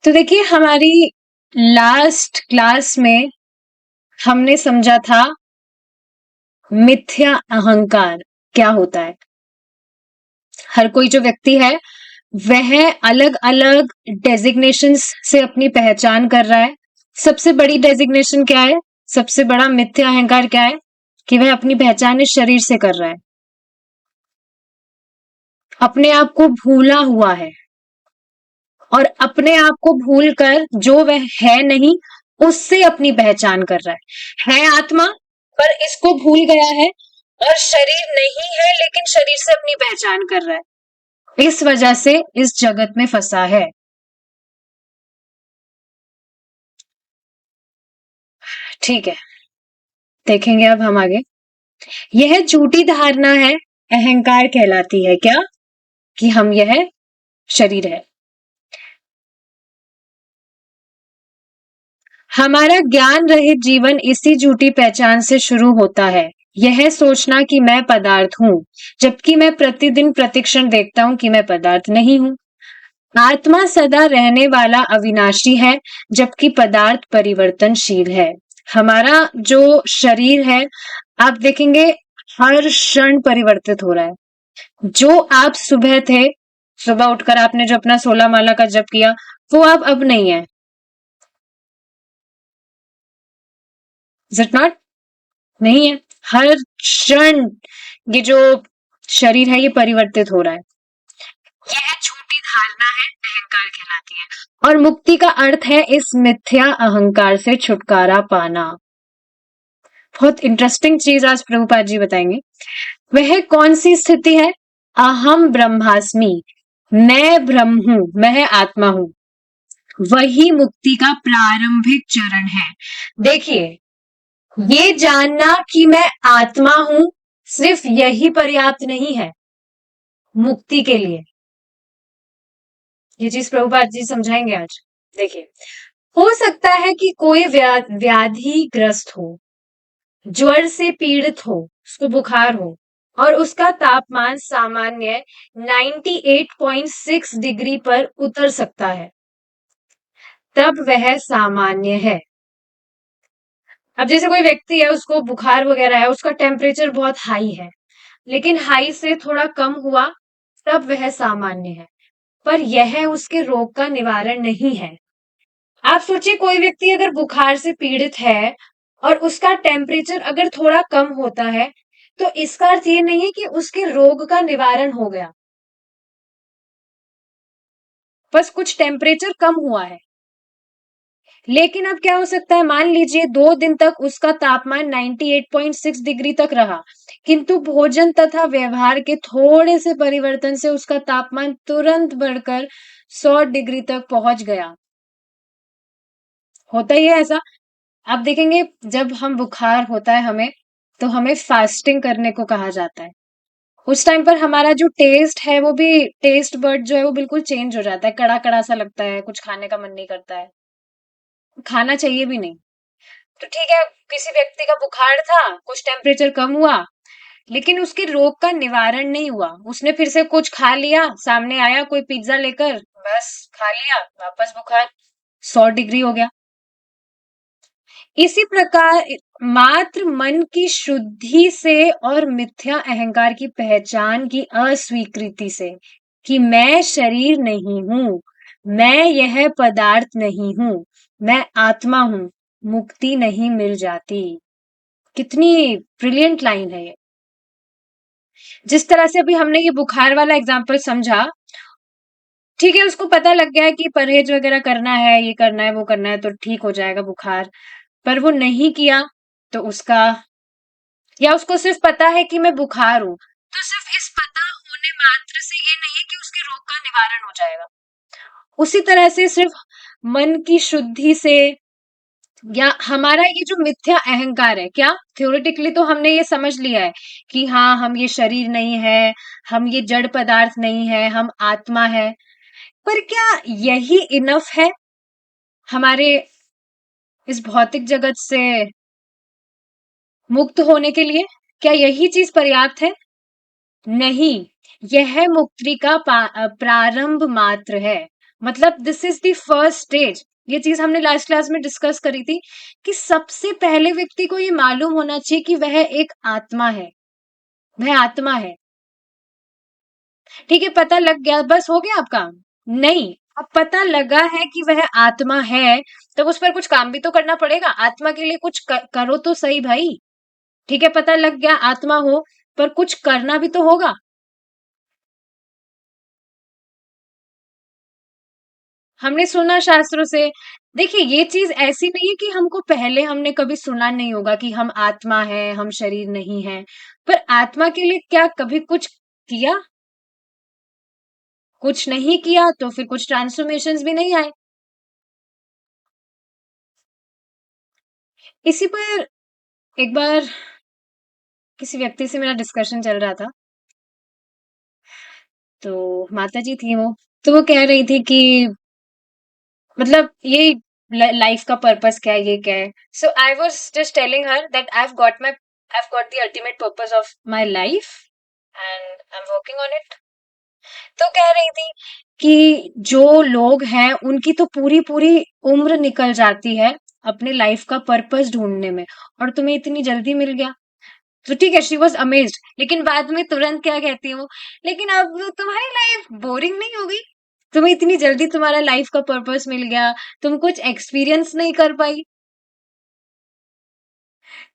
तो देखिए, हमारी लास्ट क्लास में हमने समझा था मिथ्या अहंकार क्या होता है। हर कोई जो व्यक्ति है वह अलग अलग डेजिग्नेशंस से अपनी पहचान कर रहा है। सबसे बड़ी डेजिग्नेशन क्या है? सबसे बड़ा मिथ्या अहंकार क्या है? कि वह अपनी पहचान इस शरीर से कर रहा है, अपने आप को भूला हुआ है और अपने आप को भूलकर जो वह है नहीं उससे अपनी पहचान कर रहा है आत्मा पर इसको भूल गया है और शरीर नहीं है लेकिन शरीर से अपनी पहचान कर रहा है। इस वजह से इस जगत में फंसा है। ठीक है, देखेंगे अब हम आगे। यह झूठी धारणा है, अहंकार कहलाती है क्या? कि हम यह शरीर है। हमारा ज्ञान रहित जीवन इसी झूठी पहचान से शुरू होता है। यह सोचना कि मैं पदार्थ हूं, जबकि मैं प्रतिदिन प्रतिक्षण देखता हूं कि मैं पदार्थ नहीं हूं। आत्मा सदा रहने वाला अविनाशी है, जबकि पदार्थ परिवर्तनशील है। हमारा जो शरीर है, आप देखेंगे हर क्षण परिवर्तित हो रहा है। जो आप सुबह थे, सुबह उठकर आपने जो अपना 16 माला का जप किया, वो आप अब नहीं है। Is it not? नहीं है। हर क्षण ये जो शरीर है ये परिवर्तित हो रहा है। यह झूठी धारणा है, अहंकार कहलाती है। और मुक्ति का अर्थ है इस मिथ्या अहंकार से छुटकारा पाना। बहुत इंटरेस्टिंग चीज आज प्रभुपाद जी बताएंगे। वह कौन सी स्थिति है? अहम ब्रह्मास्मि, मैं ब्रह्म हूं, मैं आत्मा हूं। वही मुक्ति का प्रारंभिक चरण है। देखिए, ये जानना कि मैं आत्मा हूं सिर्फ यही पर्याप्त नहीं है मुक्ति के लिए। ये चीज प्रभुपाद जी समझाएंगे आज। देखिए, हो सकता है कि कोई व्याधि ग्रस्त हो, ज्वर से पीड़ित हो, उसको बुखार हो और उसका तापमान सामान्य 98.6 डिग्री पर उतर सकता है, तब वह सामान्य है। अब जैसे कोई व्यक्ति है, उसको बुखार वगैरह है, उसका टेम्परेचर बहुत हाई है, लेकिन हाई से थोड़ा कम हुआ तब वह सामान्य है, पर यह उसके रोग का निवारण नहीं है। आप सोचिए, कोई व्यक्ति अगर बुखार से पीड़ित है और उसका टेम्परेचर अगर थोड़ा कम होता है, तो इसका अर्थ ये नहीं है कि उसके रोग का निवारण हो गया, बस कुछ टेम्परेचर कम हुआ है। लेकिन अब क्या हो सकता है, मान लीजिए 2 दिन तक उसका तापमान 98.6 डिग्री तक रहा, किंतु भोजन तथा व्यवहार के थोड़े से परिवर्तन से उसका तापमान तुरंत बढ़कर 100 डिग्री तक पहुंच गया। होता ही है ऐसा। आप देखेंगे, जब हम बुखार होता है हमें, तो हमें फास्टिंग करने को कहा जाता है। उस टाइम पर हमारा जो टेस्ट है, वो भी टेस्ट बर्ड जो है वो बिल्कुल चेंज हो जाता है, कड़ा कड़ा सा लगता है, कुछ खाने का मन नहीं करता है, खाना चाहिए भी नहीं। तो ठीक है, किसी व्यक्ति का बुखार था, कुछ टेम्परेचर कम हुआ, लेकिन उसके रोग का निवारण नहीं हुआ। उसने फिर से कुछ खा लिया, सामने आया कोई पिज्जा लेकर, बस खा लिया, वापस बुखार 100 डिग्री हो गया। इसी प्रकार मात्र मन की शुद्धि से और मिथ्या अहंकार की पहचान की अस्वीकृति से कि मैं शरीर नहीं हूं, मैं यह पदार्थ नहीं हूं, मैं आत्मा हूं, मुक्ति नहीं मिल जाती। कितनी ब्रिलियंट लाइन है ये। जिस तरह से अभी हमने ये बुखार वाला एग्जाम्पल समझा, ठीक है, उसको पता लग गया है कि परहेज वगैरह करना है, ये करना है, वो करना है, तो ठीक हो जाएगा बुखार, पर वो नहीं किया तो उसका, या उसको सिर्फ पता है कि मैं बुखार हूं, तो सिर्फ इस पता होने मात्र से ये नहीं है कि उसके रोग का निवारण हो जाएगा। उसी तरह से सिर्फ मन की शुद्धि से, या हमारा ये जो मिथ्या अहंकार है, क्या थ्योरेटिकली तो हमने ये समझ लिया है कि हाँ, हम ये शरीर नहीं है, हम ये जड़ पदार्थ नहीं है, हम आत्मा है, पर क्या यही इनफ है हमारे इस भौतिक जगत से मुक्त होने के लिए? क्या यही चीज पर्याप्त है? नहीं, यह मुक्ति का प्रारंभ मात्र है। मतलब this is the first stage. ये चीज हमने लास्ट क्लास में डिस्कस करी थी कि सबसे पहले व्यक्ति को ये मालूम होना चाहिए कि वह एक आत्मा है, वह आत्मा है। ठीक है, पता लग गया, बस हो गया आपका? नहीं, अब पता लगा है कि वह आत्मा है, तब उस पर कुछ काम भी तो करना पड़ेगा। आत्मा के लिए कुछ करो तो सही भाई। ठीक है, पता लग गया आत्मा हो, पर कुछ करना भी तो होगा। हमने सुना शास्त्रों से। देखिए, ये चीज ऐसी नहीं है कि हमको पहले हमने कभी सुना नहीं होगा कि हम आत्मा है, हम शरीर नहीं है, पर आत्मा के लिए क्या कभी कुछ किया? कुछ नहीं किया तो फिर कुछ ट्रांसफॉर्मेशंस भी नहीं आए। इसी पर एक बार किसी व्यक्ति से मेरा डिस्कशन चल रहा था, तो माता जी थी वो, तो वो कह रही थी कि मतलब ये लाइफ का पर्पस क्या है, ये क्या है। So I was just telling her that I have got the ultimate purpose of my life and I am working on it. तो कह रही थी कि जो लोग हैं उनकी तो पूरी पूरी उम्र निकल जाती है अपने लाइफ का पर्पस ढूंढने में, और तुम्हें इतनी जल्दी मिल गया। तो ठीक है, शी वॉज अमेज्ड, लेकिन बाद में तुरंत क्या कहती हूँ, लेकिन अब तुम्हारी लाइफ बोरिंग नहीं हो गई? तुम्हें इतनी जल्दी तुम्हारा लाइफ का पर्पस मिल गया, तुम कुछ एक्सपीरियंस नहीं कर पाई?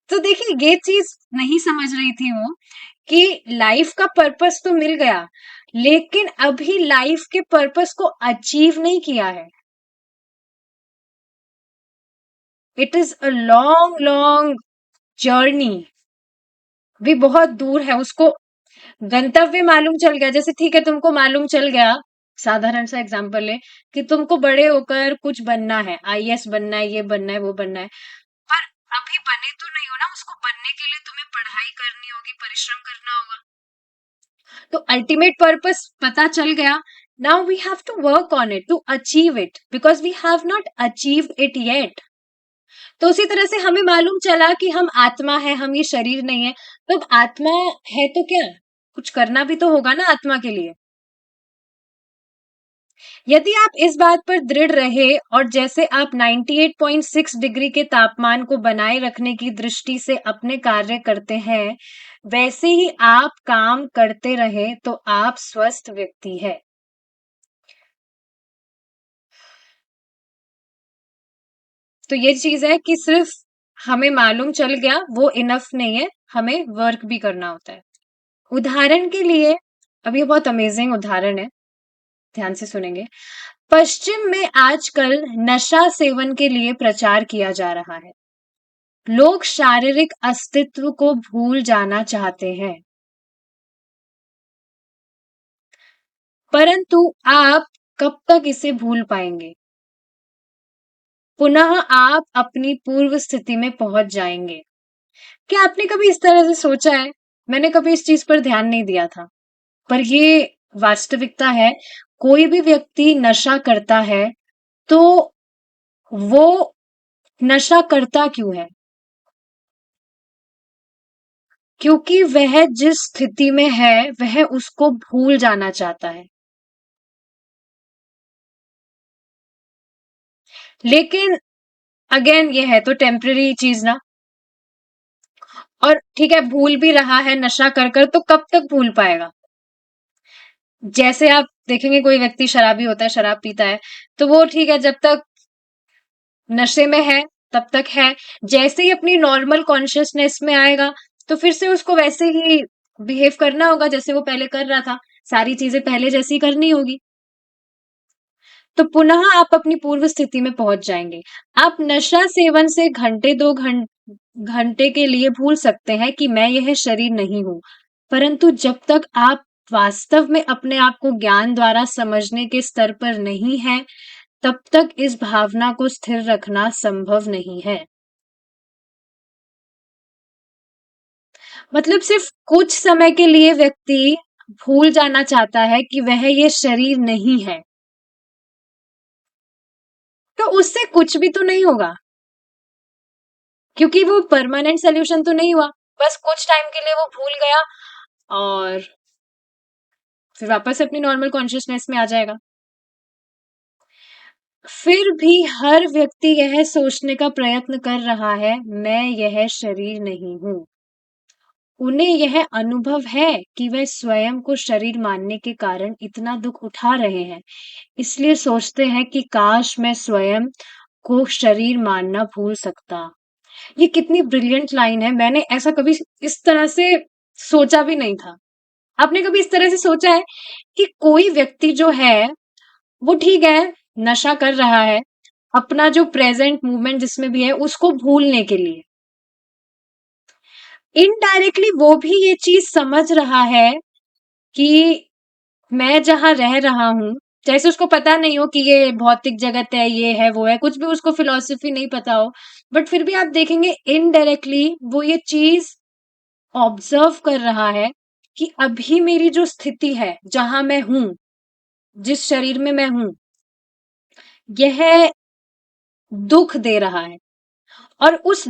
तो देखिए, ये चीज नहीं समझ रही थी वो कि लाइफ का पर्पस तो मिल गया, लेकिन अभी लाइफ के पर्पस को अचीव नहीं किया है। It is a long long journey, भी बहुत दूर है उसको। गंतव्य मालूम चल गया, जैसे ठीक है तुमको मालूम चल गया, साधारण सा एग्जांपल है कि तुमको बड़े होकर कुछ बनना है, आईएएस बनना है, ये बनना है, वो बनना है, पर अभी बने तो नहीं हो ना, उसको बनने के लिए तुम्हें पढ़ाई करनी होगी, परिश्रम करना होगा। तो अल्टीमेट पर्पस पता चल गया, now we have to work on it to achieve it because we have not achieve it yet. तो उसी तरह से हमें मालूम चला कि हम आत्मा है, हम ये शरीर नहीं है। तो अब आत्मा है तो क्या, कुछ करना भी तो होगा ना आत्मा के लिए। यदि आप इस बात पर दृढ़ रहे और जैसे आप 98.6 डिग्री के तापमान को बनाए रखने की दृष्टि से अपने कार्य करते हैं, वैसे ही आप काम करते रहे तो आप स्वस्थ व्यक्ति है। तो ये चीज है कि सिर्फ हमें मालूम चल गया वो इनफ नहीं है, हमें वर्क भी करना होता है। उदाहरण के लिए, अब ये बहुत अमेजिंग उदाहरण है, ध्यान से सुनेंगे। पश्चिम में आजकल नशा सेवन के लिए प्रचार किया जा रहा है। लोग शारीरिक अस्तित्व को भूल जाना चाहते हैं, परंतु आप कब तक इसे भूल पाएंगे? पुनः आप अपनी पूर्व स्थिति में पहुंच जाएंगे। क्या आपने कभी इस तरह से सोचा है? मैंने कभी इस चीज पर ध्यान नहीं दिया था, पर ये वास्तविकता है। कोई भी व्यक्ति नशा करता है तो वो नशा करता क्यों है? क्योंकि वह जिस स्थिति में है वह उसको भूल जाना चाहता है। लेकिन अगेन ये है तो टेम्पररी चीज ना। और ठीक है, भूल भी रहा है नशा कर कर, तो कब तक भूल पाएगा? जैसे आप देखेंगे कोई व्यक्ति शराबी होता है, शराब पीता है, तो वो ठीक है जब तक नशे में है तब तक है। जैसे ही अपनी नॉर्मल कॉन्शियसनेस में आएगा तो फिर से उसको वैसे ही बिहेव करना होगा जैसे वो पहले कर रहा था, सारी चीजें पहले जैसी करनी होगी। तो पुनः आप अपनी पूर्व स्थिति में पहुंच जाएंगे। आप नशा सेवन से घंटे दो घंटे के लिए भूल सकते हैं कि मैं यह शरीर नहीं हूं, परंतु जब तक आप वास्तव में अपने आप को ज्ञान द्वारा समझने के स्तर पर नहीं है, तब तक इस भावना को स्थिर रखना संभव नहीं है। मतलब सिर्फ कुछ समय के लिए व्यक्ति भूल जाना चाहता है कि वह ये शरीर नहीं है, तो उससे कुछ भी तो नहीं होगा, क्योंकि वो परमानेंट सोल्यूशन तो नहीं हुआ। बस कुछ टाइम के लिए वो भूल गया और फिर वापस अपनी नॉर्मल कॉन्शियसनेस में आ जाएगा। फिर भी हर व्यक्ति यह सोचने का प्रयत्न कर रहा है, मैं यह शरीर नहीं हूँ। उन्हें यह अनुभव है कि वह स्वयं को शरीर मानने के कारण इतना दुख उठा रहे हैं, इसलिए सोचते हैं कि काश मैं स्वयं को शरीर मानना भूल सकता। ये कितनी ब्रिलियंट लाइन है, मैंने ऐसा कभी इस तरह से सोचा भी नहीं था। आपने कभी इस तरह से सोचा है कि कोई व्यक्ति जो है, वो ठीक है, नशा कर रहा है, अपना जो प्रेजेंट मूवमेंट जिसमें भी है, उसको भूलने के लिए। इनडायरेक्टली वो भी ये चीज समझ रहा है कि मैं जहाँ रह रहा हूँ, जैसे उसको पता नहीं हो कि ये भौतिक जगत है, ये है, वो है, कुछ भी उसको फिलॉसफी नहीं पता हो, बट फिर भी आप देखेंगे इनडायरेक्टली वो ये चीज ऑब्जर्व कर रहा है कि अभी मेरी जो स्थिति है, जहां मैं हूं, जिस शरीर में मैं हूं, यह दुख दे रहा है। और उस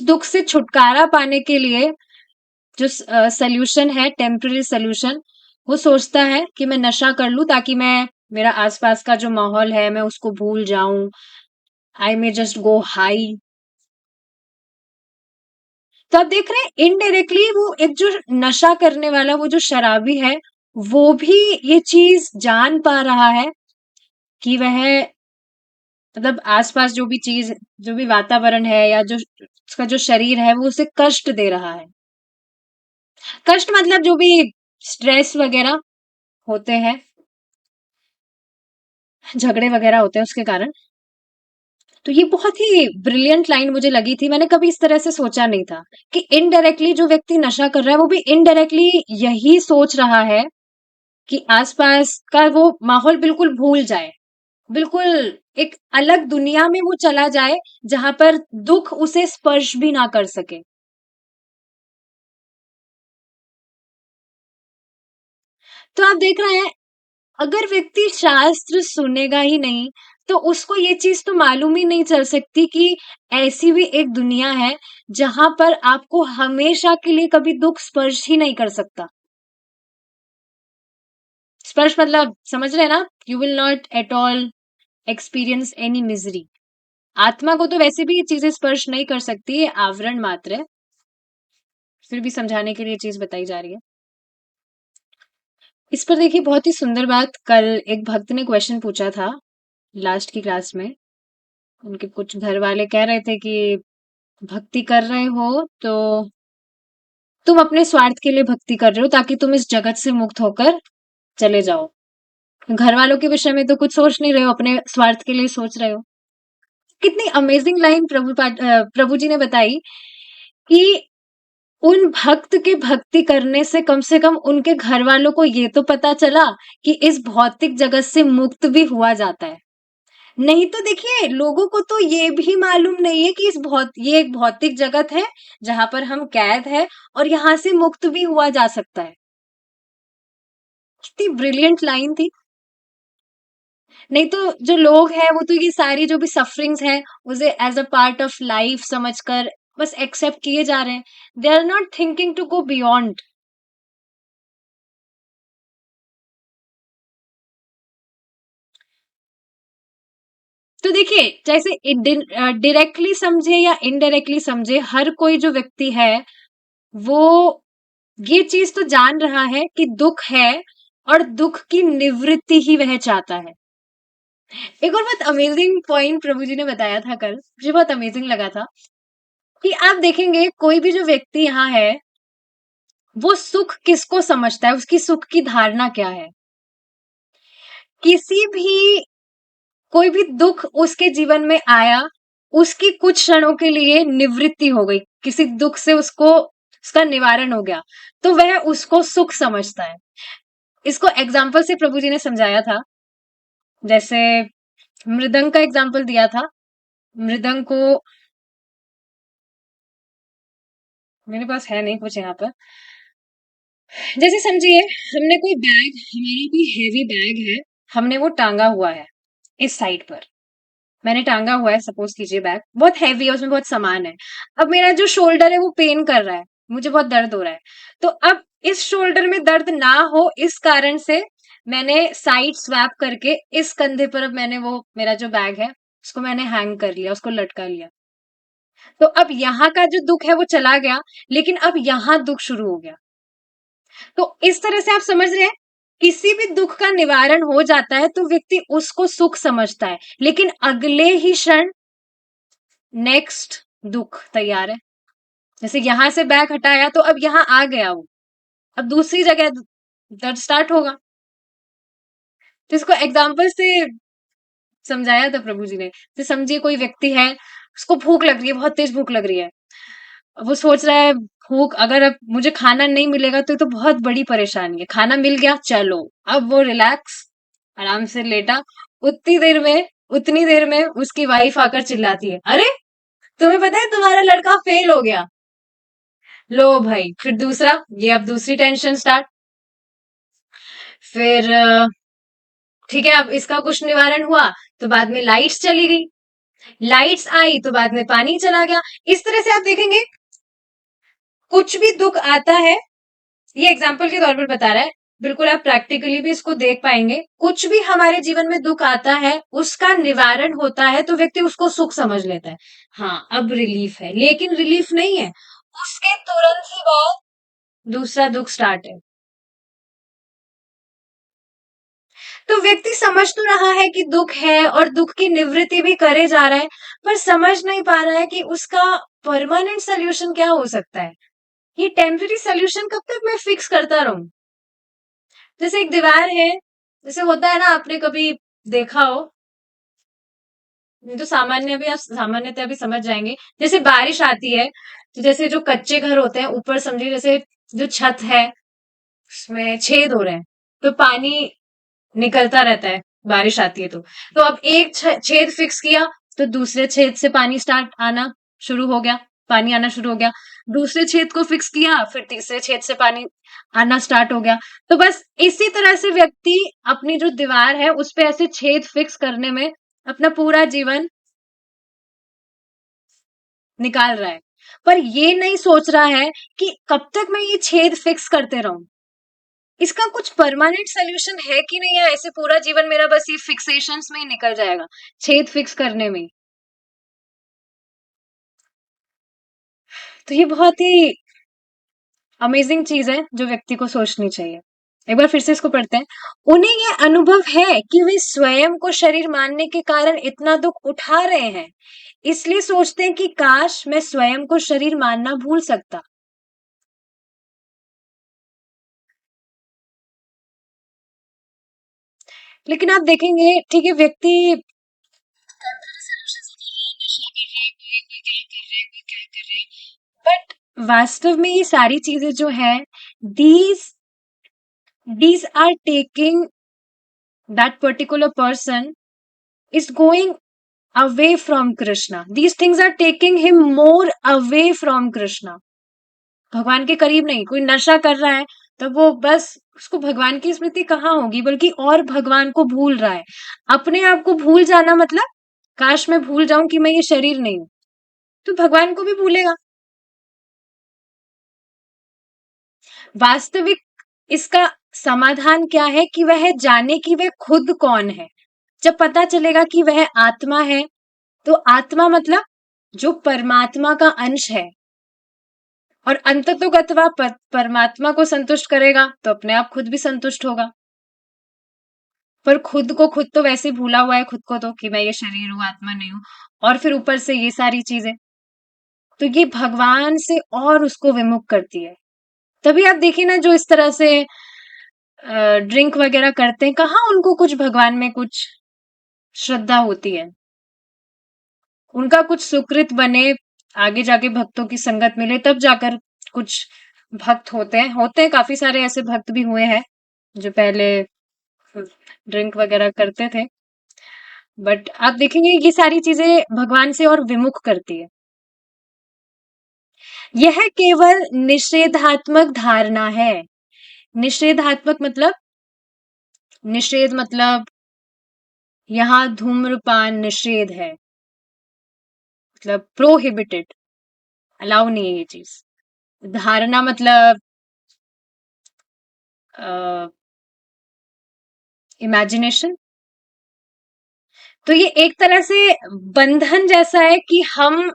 दुख से छुटकारा पाने के लिए जो सल्यूशन है, टेम्पररी सल्यूशन, वो सोचता है कि मैं नशा कर लूं ताकि मैं मेरा आसपास का जो माहौल है मैं उसको भूल जाऊं, आई मे जस्ट गो हाई। तो आप देख रहे हैं इनडायरेक्टली वो एक जो नशा करने वाला, वो जो शराबी है, वो भी ये चीज जान पा रहा है कि वह मतलब आसपास जो भी चीज, जो भी वातावरण है या जो उसका जो शरीर है, वो उसे कष्ट दे रहा है। कष्ट मतलब जो भी स्ट्रेस वगैरह होते हैं, झगड़े वगैरह होते हैं उसके कारण। तो ये बहुत ही ब्रिलियंट लाइन मुझे लगी थी, मैंने कभी इस तरह से सोचा नहीं था कि इनडायरेक्टली जो व्यक्ति नशा कर रहा है वो भी इनडायरेक्टली यही सोच रहा है कि आसपास का वो माहौल बिल्कुल भूल जाए, बिल्कुल एक अलग दुनिया में वो चला जाए जहां पर दुख उसे स्पर्श भी ना कर सके। तो आप देख रहे हैं, अगर व्यक्ति शास्त्र सुनेगा ही नहीं, तो उसको ये चीज तो मालूम ही नहीं चल सकती कि ऐसी भी एक दुनिया है जहां पर आपको हमेशा के लिए कभी दुख स्पर्श ही नहीं कर सकता। स्पर्श मतलब समझ रहे हैं ना, you will not at all experience any misery. आत्मा को तो वैसे भी ये चीजें स्पर्श नहीं कर सकती, ये आवरण मात्र है। फिर भी समझाने के लिए चीज बताई जा रही है। इस पर देखिए बहुत ही सुंदर बात, कल एक भक्त ने क्वेश्चन पूछा था लास्ट की क्लास में। उनके कुछ घर वाले कह रहे थे कि भक्ति कर रहे हो तो तुम अपने स्वार्थ के लिए भक्ति कर रहे हो ताकि तुम इस जगत से मुक्त होकर चले जाओ। घर वालों के विषय में तो कुछ सोच नहीं रहे हो, अपने स्वार्थ के लिए सोच रहे हो। कितनी अमेजिंग लाइन प्रभु जी ने बताई कि उन भक्त के भक्ति करने से कम उनके घर वालों को ये तो पता चला कि इस भौतिक जगत से मुक्त भी हुआ जाता है। नहीं तो देखिए, लोगों को तो ये भी मालूम नहीं है कि ये एक भौतिक जगत है जहां पर हम कैद है और यहाँ से मुक्त भी हुआ जा सकता है। कितनी ब्रिलियंट लाइन थी। नहीं तो जो लोग हैं वो तो ये सारी जो भी सफरिंग्स हैं उसे as a part of life समझकर बस एक्सेप्ट किए जा रहे हैं। They are not thinking to go beyond. तो देखिए, जैसे डायरेक्टली समझे या इनडायरेक्टली समझे, हर कोई जो व्यक्ति है वो ये चीज तो जान रहा है कि दुख है और दुख की निवृत्ति ही वह चाहता है। एक और बहुत अमेजिंग पॉइंट प्रभु जी ने बताया था कल, मुझे बहुत अमेजिंग लगा था कि आप देखेंगे कोई भी जो व्यक्ति यहाँ है, वो सुख किसको समझता है, उसकी सुख की धारणा क्या है। किसी भी कोई भी दुख उसके जीवन में आया, उसकी कुछ क्षणों के लिए निवृत्ति हो गई, किसी दुख से उसको उसका निवारण हो गया, तो वह उसको सुख समझता है। इसको एग्जाम्पल से प्रभु जी ने समझाया था। जैसे मृदंग का एग्जाम्पल दिया था। मृदंग को, मेरे पास है नहीं कुछ यहाँ पर। जैसे समझिए, हमने कोई बैग, हमारा कोई हैवी बैग है, हमने वो टांगा हुआ है इस साइड पर। मैंने टांगा हुआ है, सपोज कीजिए, बैग बहुत हैवी है, उसमें बहुत सामान है। अब मेरा जो शोल्डर है वो पेन कर रहा है, मुझे बहुत दर्द हो रहा है। तो अब इस शोल्डर में दर्द ना हो इस कारण से मैंने साइड स्वैप करके इस कंधे पर अब मैंने वो मेरा जो बैग है उसको मैंने हैंग कर लिया, उसको लटका लिया। तो अब यहाँ का जो दुख है वो चला गया, लेकिन अब यहाँ दुख शुरू हो गया। तो इस तरह से आप समझ रहे हैं, किसी भी दुख का निवारण हो जाता है तो व्यक्ति उसको सुख समझता है, लेकिन अगले ही क्षण नेक्स्ट दुख तैयार है। जैसे यहां से बैग हटाया तो अब यहां आ गया वो, अब दूसरी जगह दर्द स्टार्ट होगा। तो इसको एग्जाम्पल से समझाया था प्रभु जी ने। तो समझिए कोई व्यक्ति है, उसको भूख लग रही है, बहुत तेज भूख लग रही है। अब वो सोच रहा है भूख, अगर अब मुझे खाना नहीं मिलेगा तो ये तो बहुत बड़ी परेशानी है, खाना मिल गया चलो। अब वो रिलैक्स, आराम से लेटा। उतनी देर में उसकी वाइफ आकर चिल्लाती है, अरे तुम्हें पता है तुम्हारा लड़का फेल हो गया। लो भाई, फिर दूसरा, ये अब दूसरी टेंशन स्टार्ट। फिर ठीक है, अब इसका कुछ निवारण हुआ तो बाद में लाइट्स चली गई, लाइट्स आई तो बाद में पानी चला गया। इस तरह से आप देखेंगे कुछ भी दुख आता है, ये एग्जाम्पल के तौर पर बता रहा है, बिल्कुल आप प्रैक्टिकली भी इसको देख पाएंगे। कुछ भी हमारे जीवन में दुख आता है, उसका निवारण होता है तो व्यक्ति उसको सुख समझ लेता है। हाँ अब रिलीफ है, लेकिन रिलीफ नहीं है, उसके तुरंत ही बाद दूसरा दुख स्टार्ट है। तो व्यक्ति समझ तो रहा है कि दुख है और दुख की निवृत्ति भी करे जा रहा है, पर समझ नहीं पा रहा है कि उसका परमानेंट सोल्यूशन क्या हो सकता है। ये टेम्पररी सोल्यूशन कब तक मैं फिक्स करता रहूं। जैसे एक दीवार है, जैसे होता है ना, आपने कभी देखा हो, तो सामान्यतः भी समझ जाएंगे। जैसे बारिश आती है तो जैसे जो कच्चे घर होते हैं ऊपर, समझिए जैसे जो छत है उसमें छेद हो रहे हैं, तो पानी निकलता रहता है, बारिश आती है तो अब एक छेद फिक्स किया तो दूसरे छेद से पानी स्टार्ट आना शुरू हो गया, पानी आना शुरू हो गया। दूसरे छेद को फिक्स किया, फिर तीसरे छेद से पानी आना स्टार्ट हो गया। तो बस इसी तरह से व्यक्ति अपनी जो दीवार है उस पे ऐसे छेद फिक्स करने में अपना पूरा जीवन निकाल रहा है, पर ये नहीं सोच रहा है कि कब तक मैं ये छेद फिक्स करते रहूं। इसका कुछ परमानेंट सोल्यूशन है कि नहीं, है ऐसे पूरा जीवन मेरा बस ये फिक्सेशंस में ही निकल जाएगा, छेद फिक्स करने में। तो ये बहुत ही अमेजिंग चीज है जो व्यक्ति को सोचनी चाहिए। एक बार फिर से इसको पढ़ते हैं। उन्हें यह अनुभव है कि वे स्वयं को शरीर मानने के कारण इतना दुख उठा रहे हैं, इसलिए सोचते हैं कि काश मैं स्वयं को शरीर मानना भूल सकता। लेकिन आप देखेंगे, ठीक है, व्यक्ति बट वास्तव में ये सारी चीजें जो है, these these are taking that particular person is going away from Krishna. These things are taking him more away from Krishna. भगवान के करीब नहीं। कोई नशा कर रहा है तब वो बस, उसको भगवान की स्मृति कहाँ होगी, बल्कि और भगवान को भूल रहा है। अपने आप को भूल जाना मतलब, काश मैं भूल जाऊं कि मैं ये शरीर नहीं हूं, तो भगवान को भी भूलेगा। वास्तविक इसका समाधान क्या है कि वह जाने कि वह खुद कौन है। जब पता चलेगा कि वह आत्मा है, तो आत्मा मतलब जो परमात्मा का अंश है, और अंततोगत्वा परमात्मा को संतुष्ट करेगा तो अपने आप खुद भी संतुष्ट होगा। पर खुद को खुद तो वैसे भूला हुआ है, खुद को तो कि मैं ये शरीर हूं, आत्मा नहीं हूं, और फिर ऊपर से ये सारी चीजें, तो ये भगवान से और उसको विमुख करती है। तभी आप देखिए ना, जो इस तरह से ड्रिंक वगैरह करते हैं, कहाँ उनको कुछ भगवान में कुछ श्रद्धा होती है। उनका कुछ सुकृत बने, आगे जाके भक्तों की संगत मिले, तब जाकर कुछ भक्त होते हैं काफी सारे ऐसे भक्त भी हुए हैं जो पहले ड्रिंक वगैरह करते थे। बट आप देखेंगे ये सारी चीजें भगवान से और विमुख करती है। यह केवल निषेधात्मक धारणा है। निषेधात्मक मतलब, निषेध मतलब यहाँ धूम्रपान निषेध है, मतलब प्रोहिबिटेड, अलाउ नहीं है ये चीज। धारणा मतलब इमेजिनेशन। तो ये एक तरह से बंधन जैसा है कि हम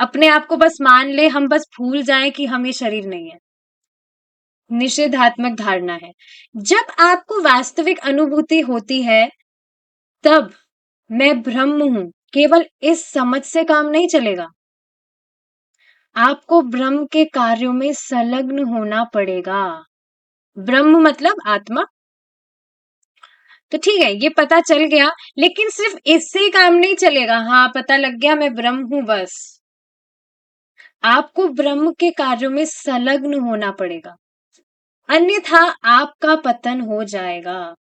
अपने आप को बस मान ले, हम बस भूल जाएं कि हम ये शरीर नहीं है। निषेधात्मक धारणा है। जब आपको वास्तविक अनुभूति होती है, तब मैं ब्रह्म हूं, केवल इस समझ से काम नहीं चलेगा। आपको ब्रह्म के कार्यों में संलग्न होना पड़ेगा। ब्रह्म मतलब आत्मा। तो ठीक है, ये पता चल गया, लेकिन सिर्फ इससे ही काम नहीं चलेगा। हाँ, पता लग गया मैं ब्रह्म हूं बस। आपको ब्रह्म के कार्यों में संलग्न होना पड़ेगा, अन्यथा आपका पतन हो जाएगा।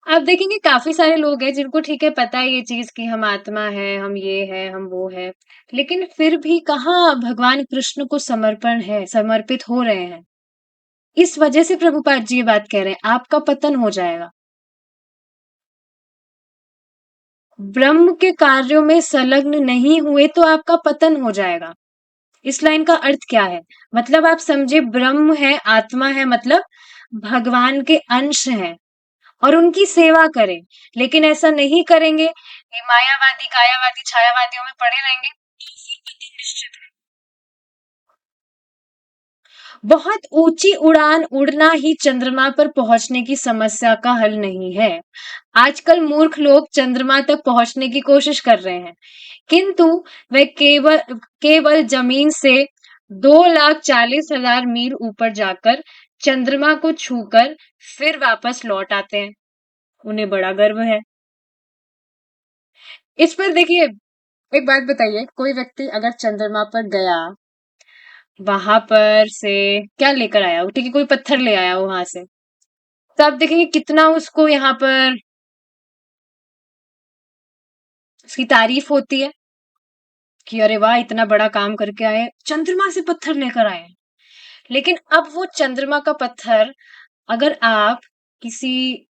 आप देखेंगे काफी सारे लोग हैं जिनको ठीक है पता है ये चीज कि हम आत्मा है, हम ये है, हम वो है, लेकिन फिर भी कहाँ भगवान कृष्ण को समर्पित हो रहे हैं। इस वजह से प्रभुपाद जी ये बात कह रहे हैं, आपका पतन हो जाएगा। ब्रह्म के कार्यों में संलग्न नहीं हुए तो आपका पतन हो जाएगा। इस लाइन का अर्थ क्या है? मतलब आप समझे, ब्रह्म है, आत्मा है, मतलब भगवान के अंश हैं, और उनकी सेवा करें। लेकिन ऐसा नहीं करेंगे, ये मायावादी, कायावादी, छायावादियों में पड़े रहेंगे। बहुत ऊंची उड़ान उड़ना ही चंद्रमा पर पहुंचने की समस्या का हल नहीं है। आजकल मूर्ख लोग चंद्रमा तक पहुंचने की कोशिश कर रहे हैं, किंतु वे केवल केवल जमीन से 2,40,000 मील ऊपर जाकर चंद्रमा को छूकर फिर वापस लौट आते हैं। उन्हें बड़ा गर्व है इस पर। देखिए, एक बात बताइए, कोई व्यक्ति अगर चंद्रमा पर गया, वहां पर से क्या लेकर आया, वो ठीक है कोई पत्थर ले आया वहां से, तो आप देखेंगे कितना उसको यहाँ पर उसकी तारीफ होती है कि अरे वाह, इतना बड़ा काम करके आए, चंद्रमा से पत्थर लेकर आए। लेकिन अब वो चंद्रमा का पत्थर अगर आप किसी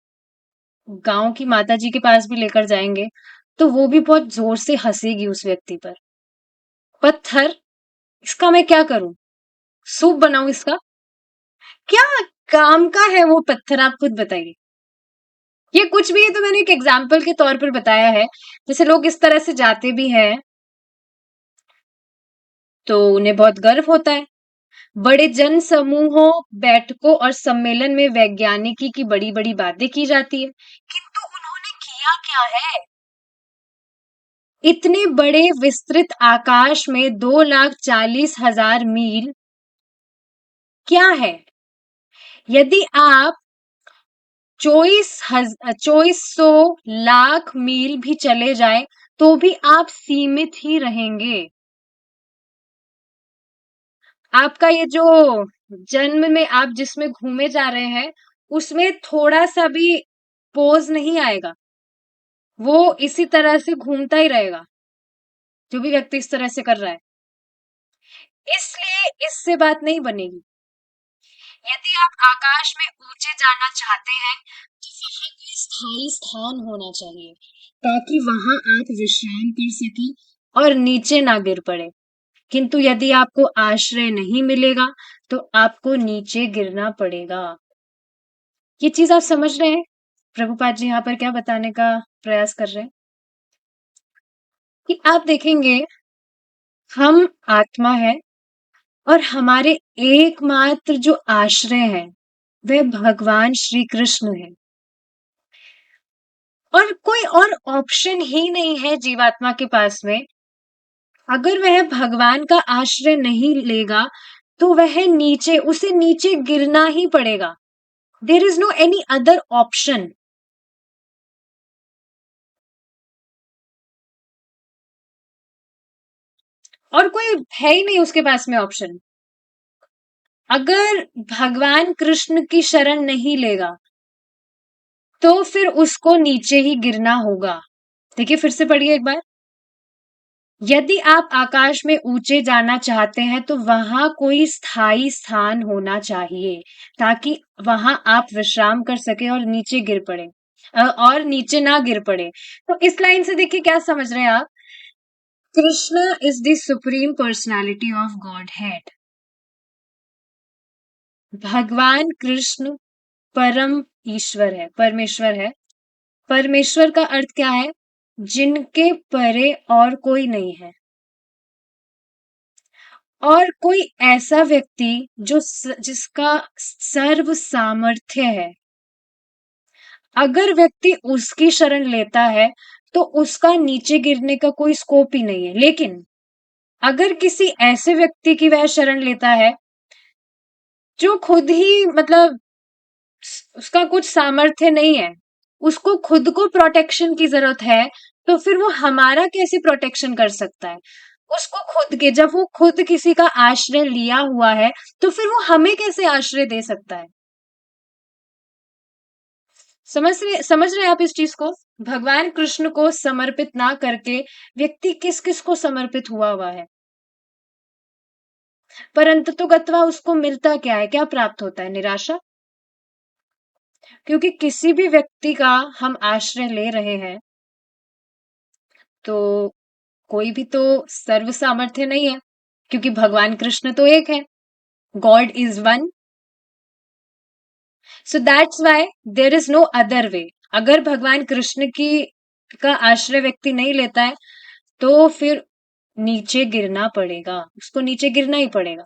गांव की माता जी के पास भी लेकर जाएंगे, तो वो भी बहुत जोर से हंसेगी उस व्यक्ति पर। पत्थर, इसका मैं क्या करूं, सूप बनाऊं इसका, क्या काम का है वो पत्थर, आप खुद बताइए। ये कुछ भी है तो मैंने एक एग्जाम्पल के तौर पर बताया है। जैसे लोग इस तरह से जाते भी हैं तो उन्हें बहुत गर्व होता है। बड़े जन समूहों, बैठकों और सम्मेलन में वैज्ञानिकी की बड़ी बड़ी बातें की जाती है, किंतु उन्होंने किया क्या है? इतने बड़े विस्तृत आकाश में 2,40,000 मील क्या है? यदि आप 24,000 मील भी चले जाएं, तो भी आप सीमित ही रहेंगे। आपका ये जो जन्म में आप जिसमें घूमे जा रहे हैं, उसमें थोड़ा सा भी पोज नहीं आएगा। वो इसी तरह से घूमता ही रहेगा, जो भी व्यक्ति इस तरह से कर रहा है। इसलिए इससे बात नहीं बनेगी। यदि आप आकाश में ऊंचे जाना चाहते हैं, तो वहां कोई स्थायी स्थान होना चाहिए, ताकि वहां आप विश्राम कर सकें और नीचे ना गिर पड़े। किंतु यदि आपको आश्रय नहीं मिलेगा, तो आपको नीचे गिरना पड़ेगा। ये चीज आप समझ रहे हैं? प्रभुपाद जी यहाँ पर क्या बताने का प्रयास कर रहे हैं कि आप देखेंगे, हम आत्मा है, और हमारे एकमात्र जो आश्रय है वह भगवान श्री कृष्ण है, और कोई और ऑप्शन ही नहीं है जीवात्मा के पास में। अगर वह भगवान का आश्रय नहीं लेगा, तो वह नीचे, उसे नीचे गिरना ही पड़ेगा। There is no any other option. और कोई है ही नहीं उसके पास में ऑप्शन। अगर भगवान कृष्ण की शरण नहीं लेगा, तो फिर उसको नीचे ही गिरना होगा। देखिए, फिर से पढ़िए एक बार। यदि आप आकाश में ऊंचे जाना चाहते हैं, तो वहां कोई स्थायी स्थान होना चाहिए, ताकि वहां आप विश्राम कर सके और नीचे गिर पड़े, और नीचे ना गिर पड़े। तो इस लाइन से देखिए क्या समझ रहे हैं आप? Krishna is the supreme personality of God head. भगवान कृष्ण परम ईश्वर है, परमेश्वर है। परमेश्वर का अर्थ क्या है? जिनके परे और कोई नहीं है। और कोई ऐसा व्यक्ति जिसका सर्व सामर्थ्य है, अगर व्यक्ति उसकी शरण लेता है तो उसका नीचे गिरने का कोई स्कोप ही नहीं है। लेकिन अगर किसी ऐसे व्यक्ति की वह शरण लेता है जो खुद ही मतलब उसका कुछ सामर्थ्य नहीं है, उसको खुद को प्रोटेक्शन की जरूरत है, तो फिर वो हमारा कैसे प्रोटेक्शन कर सकता है? उसको खुद के, जब वो खुद किसी का आश्रय लिया हुआ है, तो फिर वो हमें कैसे आश्रय दे सकता है? समझ रहे आप इस चीज को? भगवान कृष्ण को समर्पित ना करके व्यक्ति किस किस को समर्पित हुआ है, परंतु तो गत्वा उसको मिलता क्या है, क्या प्राप्त होता है? निराशा। क्योंकि किसी भी व्यक्ति का हम आश्रय ले रहे हैं तो कोई भी तो सर्व सामर्थ्य नहीं है, क्योंकि भगवान कृष्ण तो एक है, god is one. So that's why there is no other way. अगर भगवान कृष्ण की का आश्रय व्यक्ति नहीं लेता है तो फिर नीचे गिरना पड़ेगा, उसको नीचे गिरना ही पड़ेगा।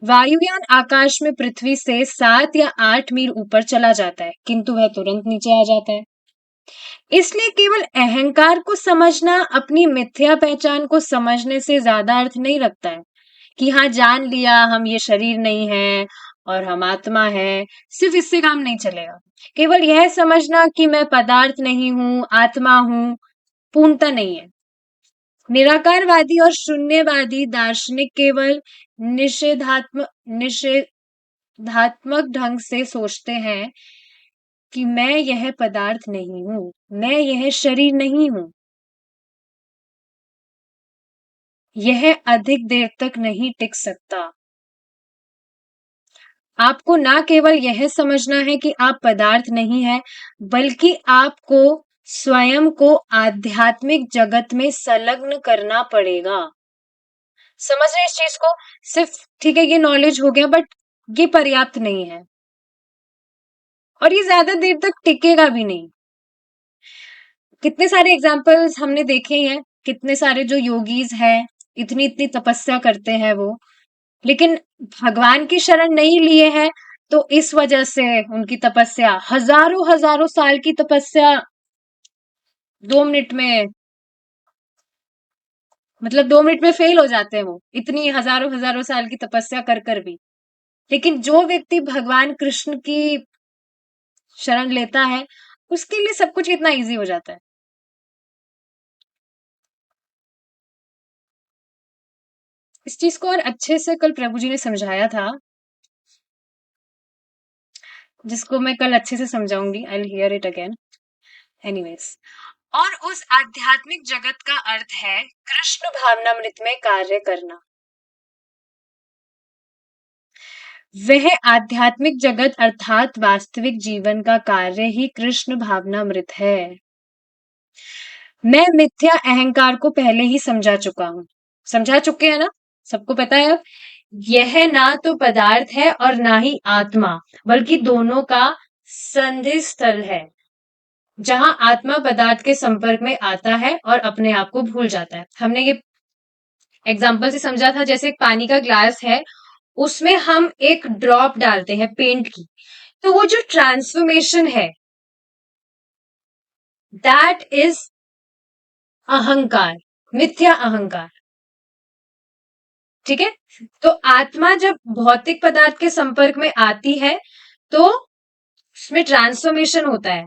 वायुयान आकाश में पृथ्वी से 7 या 8 मील ऊपर चला जाता है, किंतु वह तुरंत नीचे आ जाता है। इसलिए केवल अहंकार को समझना अपनी मिथ्या पहचान को समझने से ज्यादा अर्थ नहीं रखता है कि हाँ, जान लिया हम ये शरीर नहीं है और हम आत्मा है, सिर्फ इससे काम नहीं चलेगा। केवल यह समझना कि मैं पदार्थ नहीं हूँ, आत्मा हूँ, पूर्णता नहीं है। निराकारवादी और शून्यवादी दार्शनिक केवल निषेधात्मक ढंग से सोचते हैं कि मैं यह पदार्थ नहीं हूं, मैं यह शरीर नहीं हूं, यह अधिक देर तक नहीं टिक सकता। आपको ना केवल यह समझना है कि आप पदार्थ नहीं है, बल्कि आपको स्वयं को आध्यात्मिक जगत में संलग्न करना पड़ेगा। समझ रहे हैं इस चीज को? सिर्फ ठीक है, ये नॉलेज हो गया, बट ये पर्याप्त नहीं है और ये ज्यादा देर तक टिकेगा भी नहीं। कितने सारे एग्जाम्पल्स हमने देखे ही हैं, कितने सारे जो योगीज हैं, इतनी इतनी तपस्या करते हैं वो, लेकिन भगवान की शरण नहीं लिए हैं, तो इस वजह से उनकी तपस्या, हजारों हजारों साल की तपस्या 2 मिनट में, मतलब 2 मिनट में फेल हो जाते हैं वो, इतनी हजारों हजारों साल की तपस्या कर कर भी। लेकिन जो व्यक्ति भगवान कृष्ण की शरण लेता है, उसके लिए सब कुछ इतना इजी हो जाता है। इस चीज को और अच्छे से कल प्रभु जी ने समझाया था, जिसको मैं कल अच्छे से समझाऊंगी। I will hear it again. Anyways, और उस आध्यात्मिक जगत का अर्थ है कृष्ण भावनामृत में कार्य करना। वह आध्यात्मिक जगत अर्थात वास्तविक जीवन का कार्य ही कृष्ण भावनामृत है। मैं मिथ्या अहंकार को पहले ही समझा चुका हूं। समझा चुके हैं ना? सबको पता है अब? यह ना तो पदार्थ है और ना ही आत्मा, बल्कि दोनों का संधि स्थल है, जहां आत्मा पदार्थ के संपर्क में आता है और अपने आप को भूल जाता है। हमने ये एग्जाम्पल से समझा था, जैसे एक पानी का ग्लास है, उसमें हम एक ड्रॉप डालते हैं पेंट की, तो वो जो ट्रांसफॉर्मेशन है, दैट इज अहंकार, मिथ्या अहंकार। ठीक है? तो आत्मा जब भौतिक पदार्थ के संपर्क में आती है तो उसमें ट्रांसफॉर्मेशन होता है,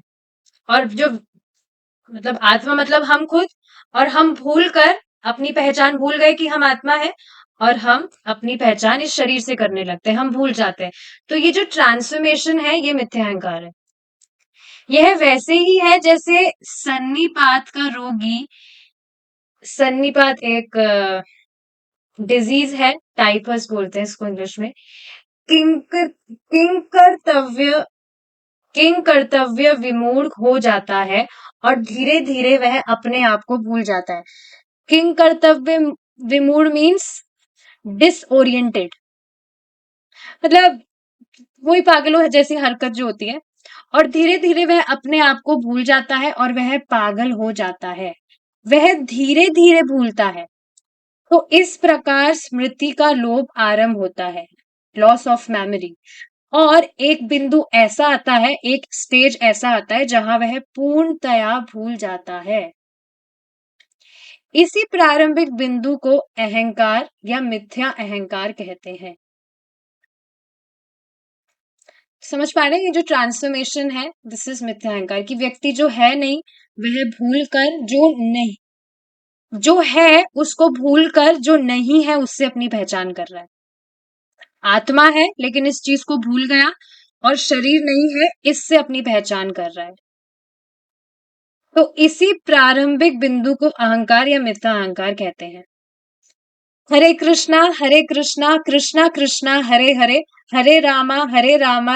और जो मतलब आत्मा मतलब हम खुद, और हम भूल कर अपनी पहचान भूल गए कि हम आत्मा है, और हम अपनी पहचान इस शरीर से करने लगते हैं, हम भूल जाते हैं। तो ये जो ट्रांसफॉर्मेशन है, ये मिथ्या अहंकार है। यह वैसे ही है जैसे सन्निपात का रोगी, सन्निपात एक डिजीज है, टाइफस बोलते हैं इसको इंग्लिश में। किंकर किंकर्तव्य किंकर्तव्य विमूढ़ हो जाता है और धीरे धीरे वह अपने आप को भूल जाता है। किंकर्तव्य विमूढ़ मीन्स डिसओरिएंटेड। मतलब वही पागलों जैसी हरकत जो होती है। और धीरे धीरे वह अपने आप को भूल जाता है और वह पागल हो जाता है। वह धीरे धीरे भूलता है। तो इस प्रकार स्मृति का लोप आरंभ होता है, लॉस ऑफ मेमोरी। और एक बिंदु ऐसा आता है, एक स्टेज ऐसा आता है जहां वह पूर्णतया भूल जाता है। इसी प्रारंभिक बिंदु को अहंकार या मिथ्या अहंकार कहते हैं। समझ पा रहे हैं? ये जो ट्रांसफॉर्मेशन है, दिस इज मिथ्या अहंकार, कि व्यक्ति जो है नहीं वह भूल कर जो नहीं, जो है उसको भूल कर जो नहीं है उससे अपनी पहचान कर रहा है। आत्मा है लेकिन इस चीज को भूल गया, और शरीर नहीं है इससे अपनी पहचान कर रहा है। तो इसी प्रारंभिक बिंदु को अहंकार या मिथ्या अहंकार कहते हैं। हरे कृष्णा कृष्णा कृष्णा हरे हरे, हरे रामा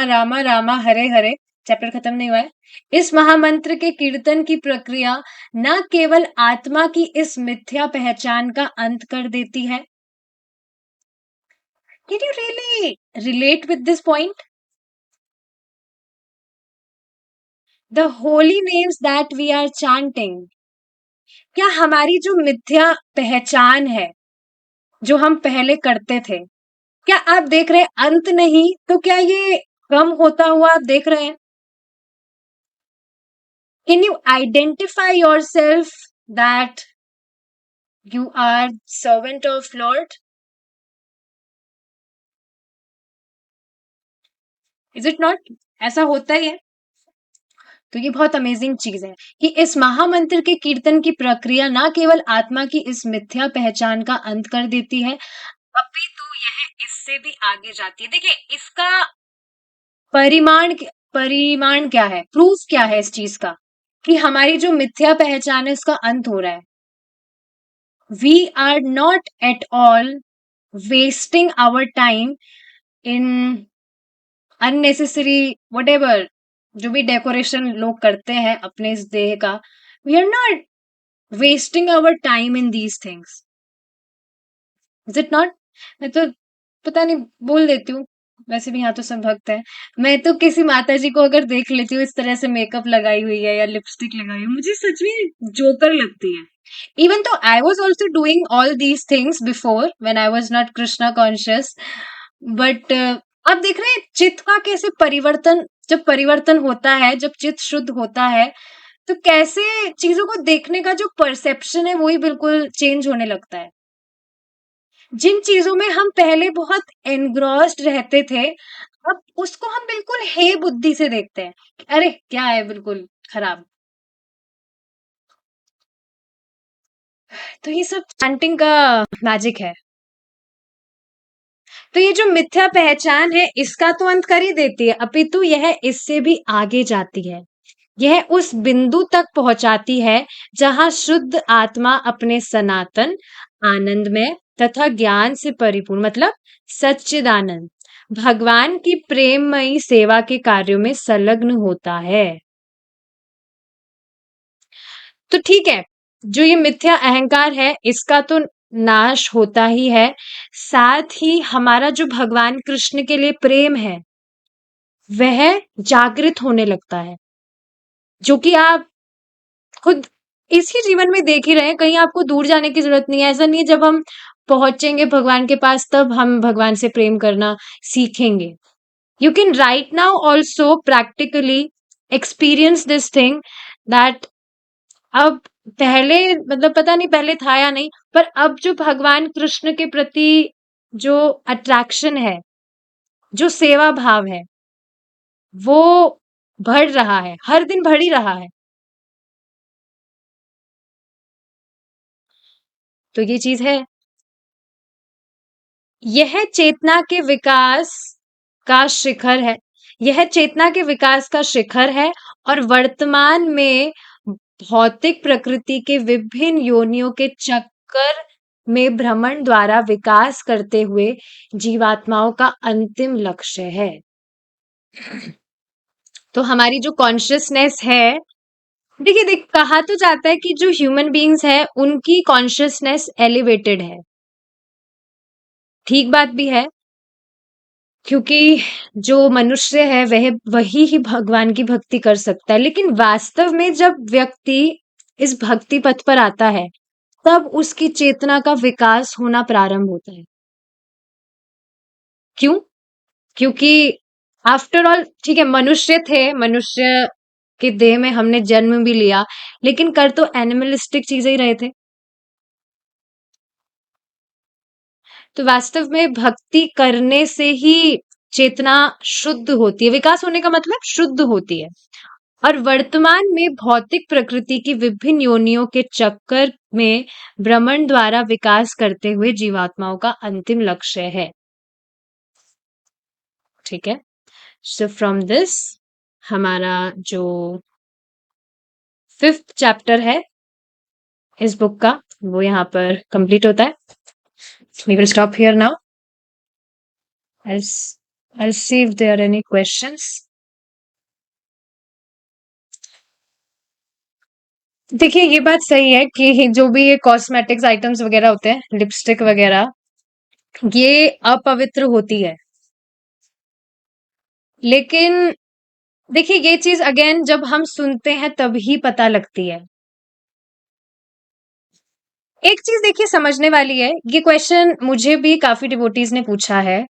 रामा रामा हरे हरे। चैप्टर खत्म नहीं हुआ है। इस महामंत्र के कीर्तन की प्रक्रिया न केवल आत्मा की इस मिथ्या पहचान का अंत कर देती है। Can you really relate with this point? The holy names that we are chanting, क्या हमारी जो मिथ्या पहचान है जो हम पहले करते थे, क्या आप देख रहे हैं अंत नहीं तो क्या ये कम होता हुआ आप देख रहे हैं? Can you identify yourself that you are servant of Lord? Is it not? ऐसा होता ही है। तो ये बहुत अमेजिंग चीज है कि इस महामंत्र के कीर्तन की प्रक्रिया ना केवल आत्मा की इस मिथ्या पहचान का अंत कर देती है, अपितु यह इससे भी आगे जाती है। देखिए इसका परिमाण क्या है, प्रूफ क्या है इस चीज का कि हमारी जो मिथ्या पहचान है उसका अंत हो रहा है। We are not at all wasting our time in unnecessary whatever, जो भी डेकोरेशन लोग करते हैं अपने इस देह का, we are not wasting our time in these things. Is it not? मैं तो पता नहीं बोल देती हूँ, वैसे भी यहाँ तो सब भक्त है। मैं तो किसी माता जी को अगर देख लेती हूँ इस तरह से मेकअप लगाई हुई है या लिपस्टिक लगाई हुई, मुझे सच में जोकर लगती है। इवन तो I was also doing all these things before when I was not Krishna conscious, but अब देख रहे हैं चित्त का कैसे परिवर्तन, जब परिवर्तन होता है, जब चित्त शुद्ध होता है, तो कैसे चीजों को देखने का जो परसेप्शन है वही बिल्कुल चेंज होने लगता है। जिन चीजों में हम पहले बहुत एनग्रॉस्ड रहते थे, अब उसको हम बिल्कुल हे बुद्धि से देखते हैं कि अरे क्या है, बिल्कुल खराब। तो ये सब चैंटिंग का मैजिक है। तो ये जो मिथ्या पहचान है इसका तो अंत कर ही देती है, अपितु यह इससे भी आगे जाती है। यह उस बिंदु तक पहुंचाती है जहां शुद्ध आत्मा अपने सनातन आनंद में तथा ज्ञान से परिपूर्ण, मतलब सच्चिदानंद भगवान की प्रेममयी सेवा के कार्यों में संलग्न होता है। तो ठीक है, जो ये मिथ्या अहंकार है इसका तो नाश होता ही है, साथ ही हमारा जो भगवान कृष्ण के लिए प्रेम है वह जागृत होने लगता है, जो कि आप खुद इसी जीवन में देख ही रहे हैं। कहीं आपको दूर जाने की जरूरत नहीं है। ऐसा नहीं है जब हम पहुंचेंगे भगवान के पास तब हम भगवान से प्रेम करना सीखेंगे। You can write now also practically experience this thing, that अब पहले, मतलब पता नहीं पहले था या नहीं, पर अब जो भगवान कृष्ण के प्रति जो अट्रैक्शन है, जो सेवा भाव है, वो बढ़ रहा है, हर दिन बढ़ ही रहा है। तो ये चीज है, यह चेतना के विकास का शिखर है। यह चेतना के विकास का शिखर है और वर्तमान में भौतिक प्रकृति के विभिन्न योनियों के चक्कर में भ्रमण द्वारा विकास करते हुए जीवात्माओं का अंतिम लक्ष्य है। तो हमारी जो कॉन्शियसनेस है, देखिए कहा तो जाता है कि जो ह्यूमन बीइंग्स है उनकी कॉन्शियसनेस एलिवेटेड है, ठीक बात भी है, क्योंकि जो मनुष्य है वह वही ही भगवान की भक्ति कर सकता है। लेकिन वास्तव में जब व्यक्ति इस भक्ति पथ पर आता है, तब उसकी चेतना का विकास होना प्रारंभ होता है। क्यों? क्योंकि आफ्टर ऑल ठीक है, मनुष्य थे, मनुष्य के देह में हमने जन्म भी लिया, लेकिन कर तो एनिमलिस्टिक चीजें ही रहे थे। तो वास्तव में भक्ति करने से ही चेतना शुद्ध होती है। विकास होने का मतलब शुद्ध होती है। और वर्तमान में भौतिक प्रकृति की विभिन्न योनियों के चक्कर में भ्रमण द्वारा विकास करते हुए जीवात्माओं का अंतिम लक्ष्य है। ठीक है, सो फ्रॉम दिस हमारा जो 5th चैप्टर है इस बुक का वो यहाँ पर कंप्लीट होता है। We will stop here now. I'll see if there are any questions. देखिए ये बात सही है कि जो भी ये कॉस्मेटिक्स आइटम्स वगैरह होते हैं, लिपस्टिक वगैरह, ये अपवित्र होती है। लेकिन देखिए ये चीज अगेन जब हम सुनते हैं तभी पता लगती है। एक चीज देखिए समझने वाली है, ये क्वेश्चन मुझे भी काफी डिवोटीज ने पूछा है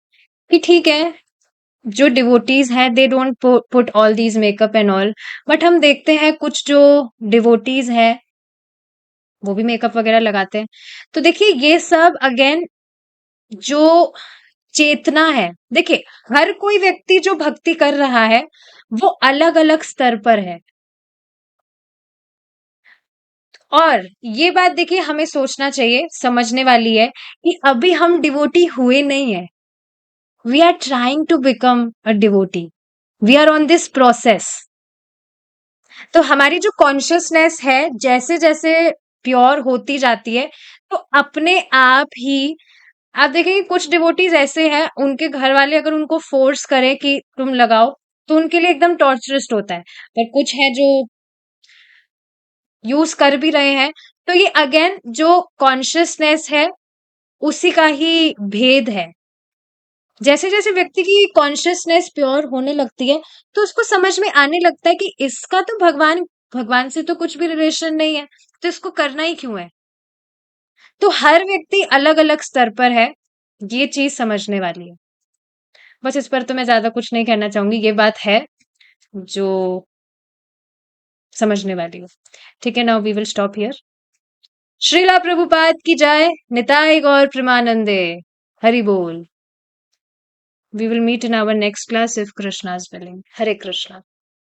कि ठीक है, जो डिवोटीज हैं they don't put all these makeup and all, but हम देखते हैं कुछ जो डिवोटीज हैं वो भी मेकअप वगैरह लगाते हैं। तो देखिए ये सब अगेन जो चेतना है, देखिए हर कोई व्यक्ति जो भक्ति कर रहा है वो अलग अलग स्तर पर है। और ये बात देखिए हमें सोचना चाहिए, समझने वाली है कि अभी हम डिवोटी हुए नहीं है। We are trying to become a devotee, we are on this process. तो हमारी जो कॉन्शियसनेस है जैसे जैसे प्योर होती जाती है, तो अपने आप ही आप देखेंगे कुछ डिवोटीज ऐसे हैं, उनके घर वाले अगर उनको फोर्स करें कि तुम लगाओ तो उनके लिए एकदम टॉर्चरिस्ट होता है। पर कुछ है जो यूज कर भी रहे हैं। तो ये अगेन जो कॉन्शियसनेस है उसी का ही भेद है। जैसे जैसे व्यक्ति की कॉन्शियसनेस प्योर होने लगती है तो उसको समझ में आने लगता है कि इसका तो भगवान भगवान से तो कुछ भी रिलेशन नहीं है, तो इसको करना ही क्यों है। तो हर व्यक्ति अलग अलग स्तर पर है, ये चीज समझने वाली है। बस इस पर तो मैं ज्यादा कुछ नहीं कहना चाहूंगी, ये बात है जो समझने वाली है। ठीक है, now we will stop here. Srila Prabhupada की जय, निताई गौर प्रेमानंदे, हरि बोल। We will meet in our next class if Krishna's willing. Hare Krishna.